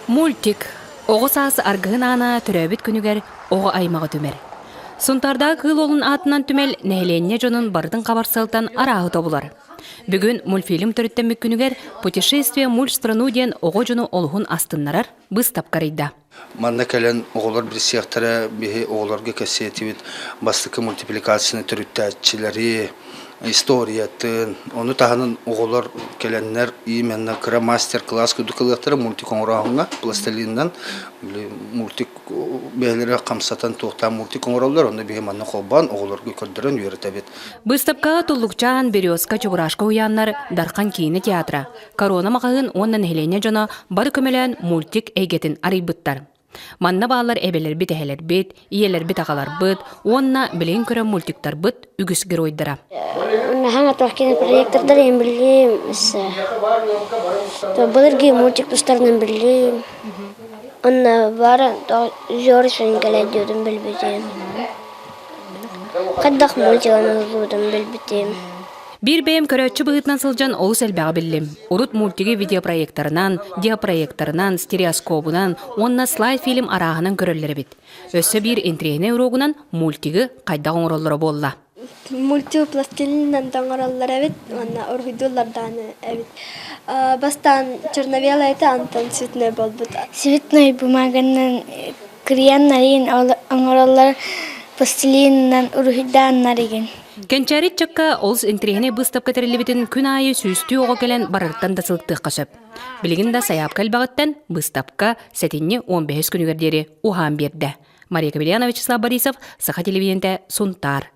Мультик. Оғы саас арғын ана түрәбіт күнігер оғы аймағы түмер. Сұнтарда кыл олын атынан түмел нәйленне жонын бардың қабарсалтан арағы тобулар. Бүгін мультфильм түріттен күнігер «Путешествие мульт страну» ден оғы жону олғын астынларар біз тапқарыйда. Манна кәлен оғылар бір сияқтары бейі оғыларға кәсетевет бастықы мультипликацияны түріттәтчілері, историятын, оны тағының оғылар кәленнер именна кіра мастер-класс күдікіліктері мультик оңырағыңа, пластилиннан мультик бәйлері қамсатан тоқтан мультик оңыраулар, оны бейі манна қолбан оғыларға көрдірін үйретәбет. Бұстапқа тұллықчан Березка Чубырашқа уяннар дарқан кейіні театра. Корона мағағын оннан хелене жона бар көмелен мультик әйгетін арайбыттар. Манна балар әбелер бит әхелер бит, иелер бит ағалар бит, онна білен көрі мультиктар бит үгісгір ойдыра. Хаңа тоқкен проектордар ем білем, бұлырге мультик тұстарынан білем. Онна бары жорышын кәлі деудің білбетем. Қаддақ мультиганы ұзудың білбетем. Bir bəyəm körətçi бұғытнан сылжан олы сәлбәға білім. Урут мультиги видеопроекторынан, диапроекторынан, стереоскопынан, онна слайд фильм арағынан көрілері бит. Өссі бір интрейне урогынан мультиги қайда оңыроллары болла. Мультипластилиннан таңыраллар әбет, онна оргидулардан әбет. Бастан черновела әйті антон цветной болбыт. Цветной бумаганнан кіриян нарин оңыраллар пластилиннан ургидан нариген. Кенчарит чакка олс интрейне бұстап кәтірілі бітін күн айы сүйісті оғы кәлін барырттан да сылықтық қашып. Білігін да саяп кәлбағыттан бұстапқа сәтінне 15 күнігердері уған берді. Мария Кабельяна, Вячеслав Борисов, Саха телевидениеде Сунтар.